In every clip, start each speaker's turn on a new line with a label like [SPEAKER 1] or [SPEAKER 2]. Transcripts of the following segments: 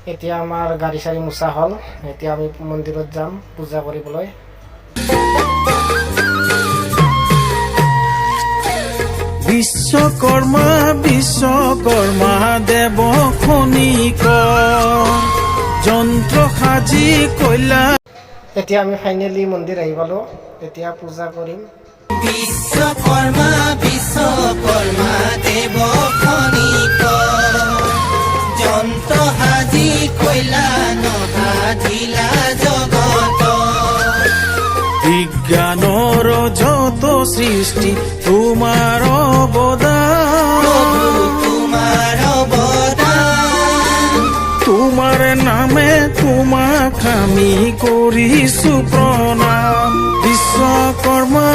[SPEAKER 1] এতিয়া আমাৰ গাড়ী চাৰি মোচা হ'ল। এতিয়া আমি মন্দিৰত যাম পূজা কৰিবলৈ।
[SPEAKER 2] বিশ্বকৰ্মা বিশ্বকৰ্মা দেৱ খনিক যন্ত্ৰ সাজি কইলা।
[SPEAKER 1] এতিয়া আমি ফাইনেলি মন্দিৰ আহি পালোঁ। এতিয়া পূজা কৰিম।
[SPEAKER 3] বিশ্বকৰ্মা বিশ্বকৰ্মা দেৱ খনিক যন্ত্ৰ সাজি কইলা নসাধিলা জগত।
[SPEAKER 2] বিজ্ঞানৰ যত সৃষ্টি তোমাৰ অৱদান,
[SPEAKER 3] তোমাৰ অৱদান।
[SPEAKER 2] তোমাৰ নামে তোমাক আমি কৰিছো প্ৰণাম। বিশ্বকৰ্মা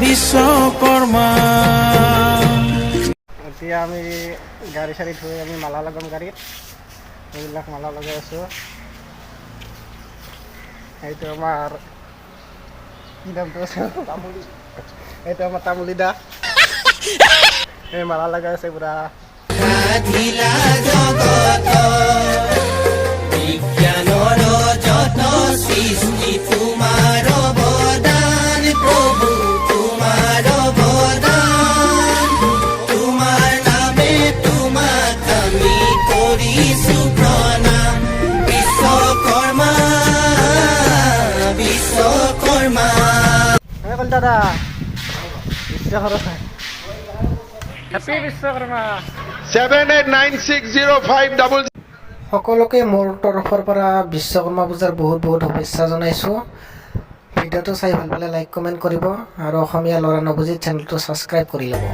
[SPEAKER 2] বিশ্বকৰ্মা।
[SPEAKER 1] এতিয়া আমি গাড়ী চাৰি থৈ আমি মালা লগাম গাড়ীত। এইবিলাক মালা লগাই আছোঁ। এইটো আমাৰ কি নামটো আছে, তামুলী। এইটো আমাৰ তামুলী দা। এই মালা লগাই আছে পুৰা।
[SPEAKER 3] সাধিলা জগত বিজ্ঞানৰ যত সৃষ্টি তোমাৰ অৱদান। প্ৰভু তোমাৰ অৱদান। তোমাৰ নামে তোমাক আমি কৰিছো প্ৰণাম। বিশ্বকৰ্মা বিশ্বকৰ্মা।
[SPEAKER 1] দাদা বিশ্বকৰ্মা, হেপী বিশ্বকৰ্মা।
[SPEAKER 4] 789605
[SPEAKER 1] সকলোকে মোৰ তৰফৰ পৰা বিশ্বকৰ্মা পূজাৰ বহুত বহুত শুভেচ্ছা জনাইছোঁ। ভিডিঅ'টো চাই ভাল পালে লাইক কমেণ্ট কৰিব আৰু অসমীয়া ল'ৰা নৱজিত চেনেলটো ছাবস্ক্ৰাইব কৰি ল'ব।